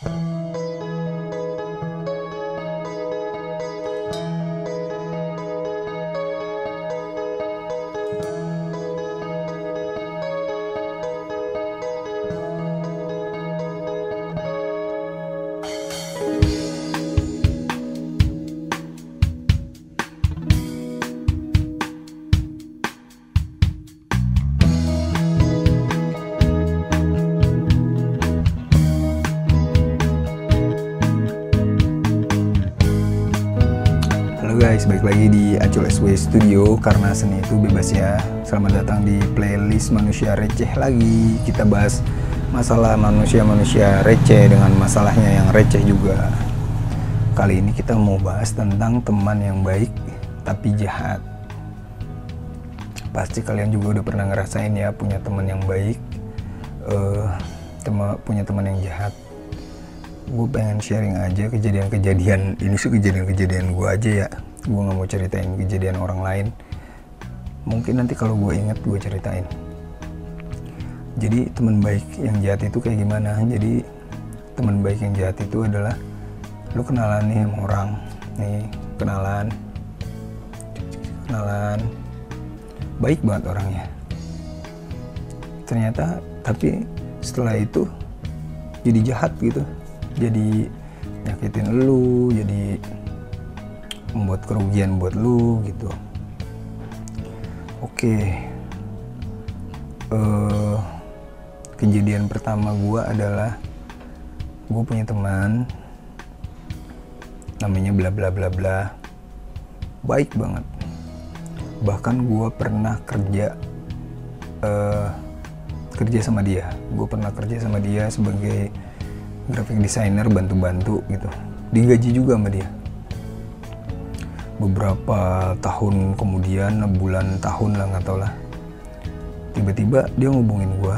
Halo guys, balik lagi di Acul SW Studio. Karena seni itu bebas ya. Selamat datang di playlist manusia receh lagi. Kita bahas masalah manusia-manusia receh dengan masalahnya yang receh juga. Kali ini kita mau bahas tentang teman yang baik tapi jahat. Pasti kalian juga udah pernah ngerasain ya, punya teman yang baik, punya teman yang jahat. Gue pengen sharing aja kejadian-kejadian ini sih, kejadian-kejadian gue aja ya. Gue nggak mau ceritain kejadian orang lain. Mungkin nanti kalau gue inget gue ceritain. Jadi teman baik yang jahat itu kayak gimana? Jadi teman baik yang jahat itu adalah lu kenalan nih sama orang, nih kenalan, baik banget orangnya. Ternyata tapi setelah itu jadi jahat gitu. Jadi nyakitin lu, jadi membuat kerugian buat lu gitu. Oke. Kejadian pertama gue adalah gue punya teman namanya bla bla bla bla, baik banget. Bahkan gue pernah kerja sama dia. Gue pernah kerja sama dia sebagai graphic designer, bantu-bantu gitu, digaji juga sama dia. Beberapa tahun kemudian, bulan tahun lah nggak tau lah, tiba-tiba dia ngubungin gue,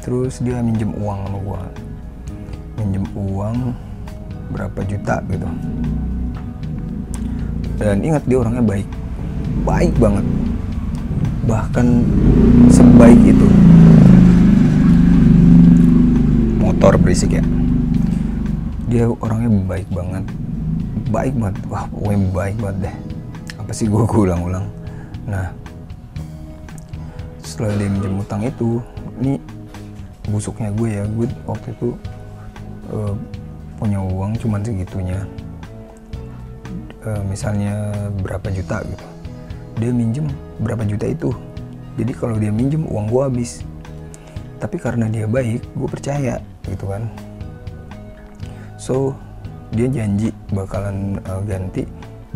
terus dia minjem uang sama gue, minjem uang berapa juta gitu. Dan ingat, dia orangnya baik banget, bahkan sebaik itu. Motor berisik ya. Dia orangnya baik banget. Wah, pokoknya baik banget deh. Apa sih, gue ulang-ulang. Nah, setelah dia minjem utang itu, ini busuknya gue ya. Gue waktu itu punya uang cuman segitunya. Misalnya berapa juta gitu. Dia minjem berapa juta itu. Jadi kalau dia minjem, uang gue habis. Tapi karena dia baik, gue percaya gitu kan. So dia janji bakalan ganti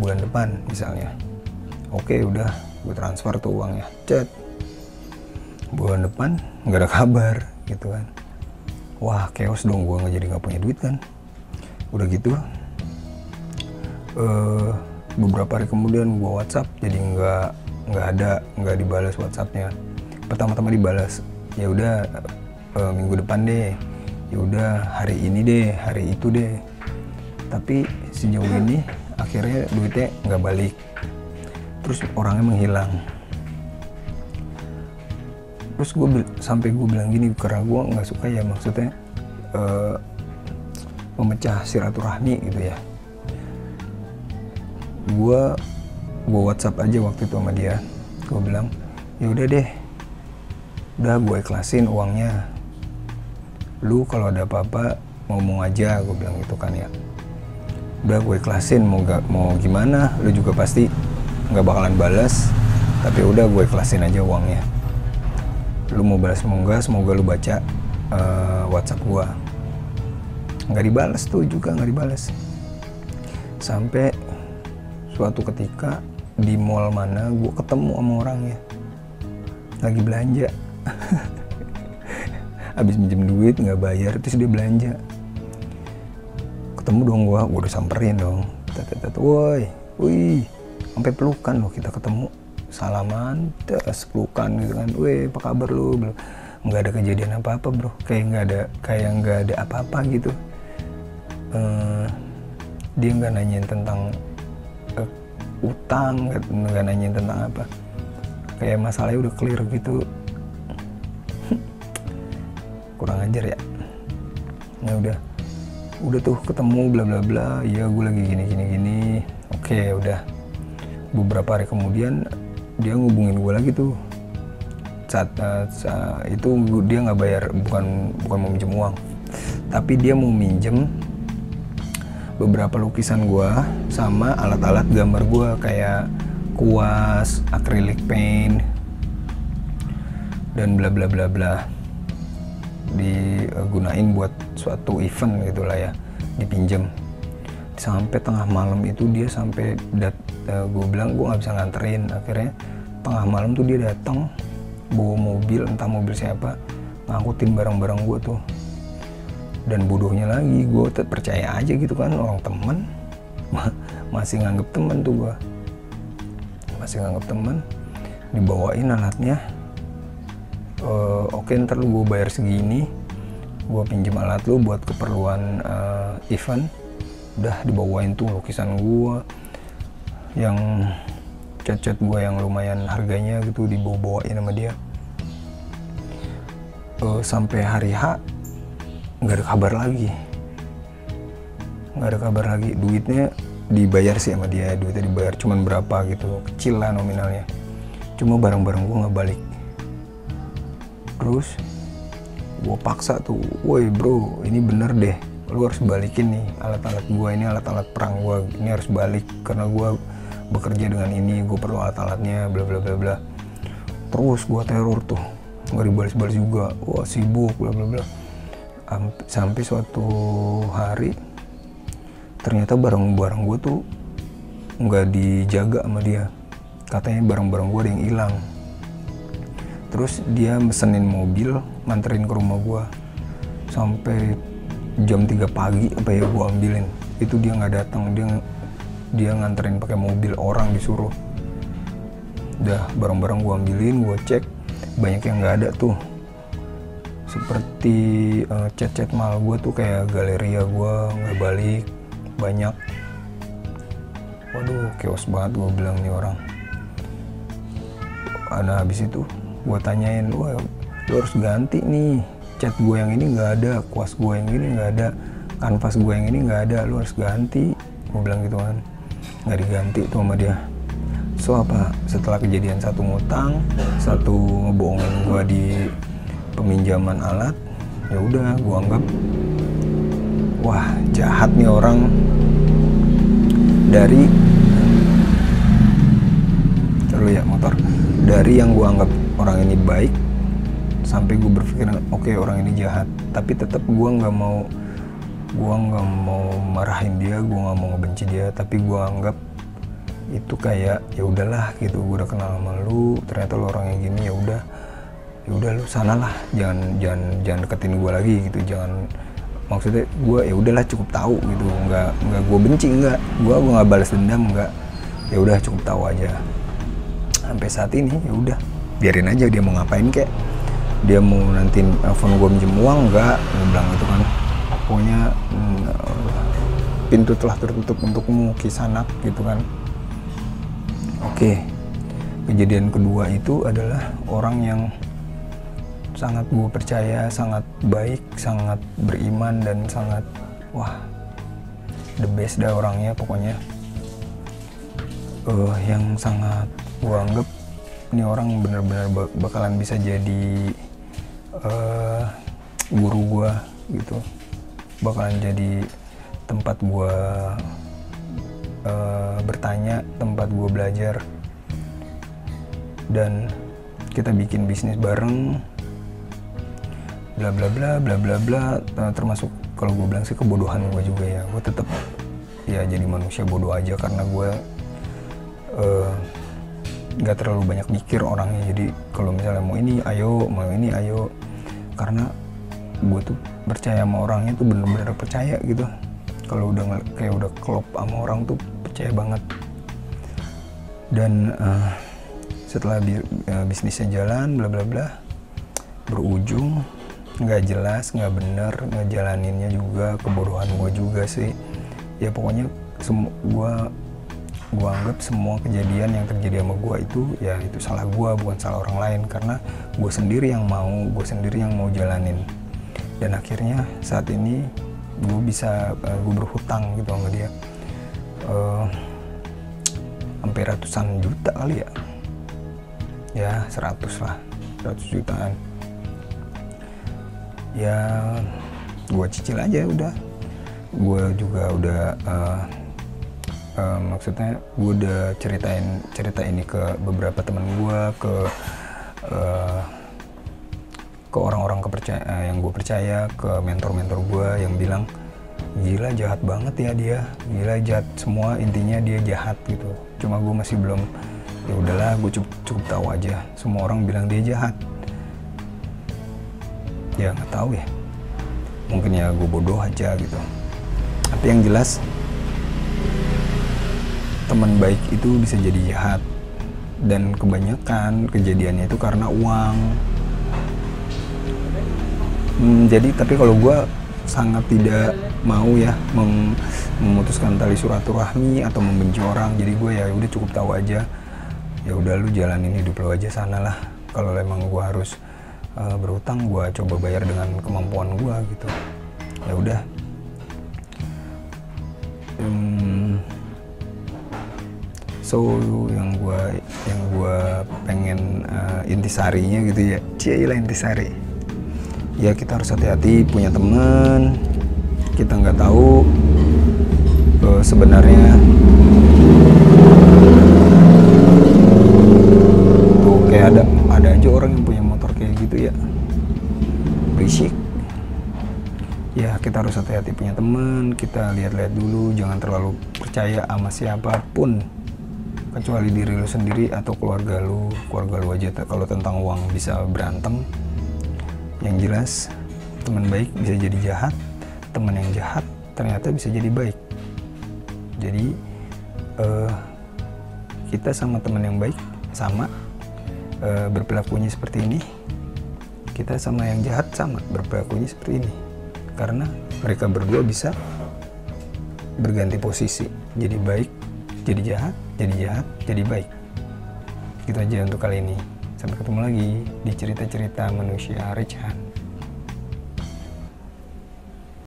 bulan depan misalnya. Oke, udah gue transfer tuh uangnya, cet. Bulan depan nggak ada kabar gitu kan. Wah, chaos dong, gue nggak punya duit kan. Udah gitu beberapa hari kemudian gue WhatsApp, jadi nggak dibalas WhatsAppnya. Pertama-tama dibalas, ya udah minggu depan deh, ya udah hari ini deh, hari itu deh. Tapi sejauh ini akhirnya duitnya nggak balik, terus orangnya menghilang. Terus sampai gue bilang gini, karena gue nggak suka ya, maksudnya memecah silaturahmi gitu ya. Gue WhatsApp aja waktu itu sama dia, gue bilang ya udah deh, udah gue ikhlasin uangnya, lu kalau ada apa-apa ngomong aja, gue bilang gitu kan ya. Udah gue ikhlasin, mau gimana, lu juga pasti nggak bakalan balas, tapi udah gue ikhlasin aja uangnya. Lu mau balas mau enggak, semoga lu baca WhatsApp gue. Nggak dibalas tuh juga, nggak dibalas. Sampai suatu ketika di mall mana gue ketemu sama orangnya, lagi belanja. Habis minjem duit nggak bayar, terus dia belanja. Ketemu dong, gue udah samperin dong, woi, sampai pelukan loh, kita ketemu, salaman, terus pelukan gitu kan. Woi, apa kabar lu? Belum, nggak ada kejadian apa-apa bro, kayak nggak ada apa-apa gitu. Dia nggak nanyain tentang utang, nggak nanyain tentang apa, kayak masalahnya udah clear gitu. Kurang ajar ya. Nah udah, udah tuh ketemu bla bla bla, iya gue lagi gini. Oke, udah. Beberapa hari kemudian dia ngubungin gue lagi tuh. Saat itu dia nggak bayar, bukan mau minjem uang, tapi dia mau minjem beberapa lukisan gue sama alat-alat gambar gue kayak kuas, acrylic paint, dan bla bla bla bla, digunain buat suatu event gitulah ya, dipinjem. Sampai tengah malam itu dia sampai gue bilang gue nggak bisa nganterin. Akhirnya tengah malam tuh dia datang bawa mobil, entah mobil siapa, ngangkutin barang-barang gue tuh. Dan bodohnya lagi, gue tetap percaya aja gitu kan, orang temen. Masih nganggep temen tuh gue, masih nganggep temen. Dibawain alatnya. Oke, ntar lu gue bayar segini, gue pinjem alat lu buat keperluan event. Udah dibawain tuh lukisan gue yang cat gue yang lumayan harganya gitu, dibawain sama dia. Sampai hari H nggak ada kabar lagi. Duitnya dibayar sih sama dia, duitnya dibayar cuman berapa gitu, kecil lah nominalnya, cuma barang-barang gue nggak balik. Terus gue paksa tuh, woi bro, ini bener deh, lu harus balikin nih alat-alat gue, ini alat-alat perang gue, ini harus balik karena gue bekerja dengan ini, gue perlu alat-alatnya, bla bla bla bla. Terus gue teror tuh, nggak dibalas-balas juga, wah sibuk, bla bla bla. Sampai suatu hari ternyata barang-barang gue tuh nggak dijaga sama dia, katanya barang-barang gue ada yang hilang. Terus dia mesenin mobil nganterin ke rumah gue sampai jam 3 pagi apa ya gue ambilin, itu dia nggak datang, dia nganterin pakai mobil orang disuruh. Udah barang-barang gue ambilin, gue cek banyak yang nggak ada tuh, seperti cat mahal gue tuh kayak galeria gue nggak balik banyak. Waduh, chaos banget gue bilang nih orang. Ada habis itu gue tanyain, wah lu harus ganti nih, cat gue yang ini nggak ada, kuas gue yang ini nggak ada, kanvas gue yang ini nggak ada, lu harus ganti. Gue bilang gitu kan, nggak diganti tuh sama dia. So apa, setelah kejadian satu ngutang, satu ngebohongin gue di peminjaman alat, ya udah gue anggap wah jahat nih orang. Dari terlalu ya motor, dari yang gue anggap orang ini baik sampai gue berpikir oke, orang ini jahat, tapi tetap gue nggak mau marahin dia, gue nggak mau ngebenci dia, tapi gue anggap itu kayak ya udahlah gitu, gue udah kenal sama lu, ternyata lu orang yang gini, ya udah lu sanalah, jangan deketin gue lagi gitu, jangan, maksudnya gue ya udahlah cukup tahu gitu, nggak gue benci, gue nggak balas dendam, nggak, ya udah cukup tahu aja. Sampai saat ini ya udah biarin aja dia mau ngapain, kayak dia mau nanti phone gue minjem uang nggak, gue bilang gitu kan, pokoknya pintu telah tertutup untukmu Kisanak gitu kan. Oke, kejadian kedua itu adalah orang yang sangat gue percaya, sangat baik, sangat beriman, dan sangat wah the best dah orangnya pokoknya. Yang sangat gue anggap ini orang benar-benar bakalan bisa jadi guru gue gitu, bakalan jadi tempat gue bertanya, tempat gue belajar, dan kita bikin bisnis bareng, bla bla bla bla bla bla. Termasuk kalau gue bilang sih kebodohan gue juga ya, gue tetap ya jadi manusia bodoh aja karena gue nggak terlalu banyak mikir orangnya. Jadi kalau misalnya mau ini ayo, karena gue tuh percaya sama orangnya tuh bener-bener percaya gitu. Kalau udah kayak udah klop sama orang tuh percaya banget. Dan setelah bisnisnya jalan bla bla bla, berujung nggak jelas, nggak bener ngejalaninnya juga, kebodohan gue juga sih ya. Pokoknya gue anggap semua kejadian yang terjadi sama gue itu ya itu salah gue, bukan salah orang lain, karena gue sendiri yang mau jalanin. Dan akhirnya saat ini gue berhutang gitu sama dia, hampir ratusan juta kali ya 100 jutaan. Ya gue cicil aja udah. Gue juga udah maksudnya gue udah cerita ini ke beberapa teman gue, ke orang-orang yang gue percaya, ke mentor-mentor gue yang bilang gila jahat banget ya dia, gila jahat semua, intinya dia jahat gitu. Cuma gue masih belum, ya udahlah gue cukup tahu aja. Semua orang bilang dia jahat, ya nggak tahu ya, mungkin ya gue bodoh aja gitu. Tapi yang jelas teman baik itu bisa jadi jahat, dan kebanyakan kejadiannya itu karena uang. Jadi tapi kalau gue sangat tidak mau ya memutuskan tali silaturahmi atau membenci orang. Jadi gue ya udah cukup tahu aja, ya udah lu jalanin hidup lu aja sana lah. Kalau emang gue harus berutang, gue coba bayar dengan kemampuan gue gitu. Ya udah. So yang gue pengen intisarinya gitu ya, cielah intisari. Ya kita harus hati-hati punya teman. Kita nggak tahu sebenarnya tuh kayak ada aja orang yang punya motor kayak gitu ya, berisik. Ya kita harus hati-hati punya teman. Kita lihat-lihat dulu, jangan terlalu percaya sama siapapun kecuali diri lu sendiri atau keluarga lu aja. Kalau tentang uang bisa berantem. Yang jelas teman baik bisa jadi jahat, teman yang jahat ternyata bisa jadi baik. Jadi kita sama teman yang baik sama berperilakunya seperti ini, kita sama yang jahat sama berperilakunya seperti ini, karena mereka berdua bisa berganti posisi, jadi baik jadi jahat, jadi jahat jadi baik. Gitu aja untuk kali ini. Sampai ketemu lagi di cerita-cerita manusia recehan.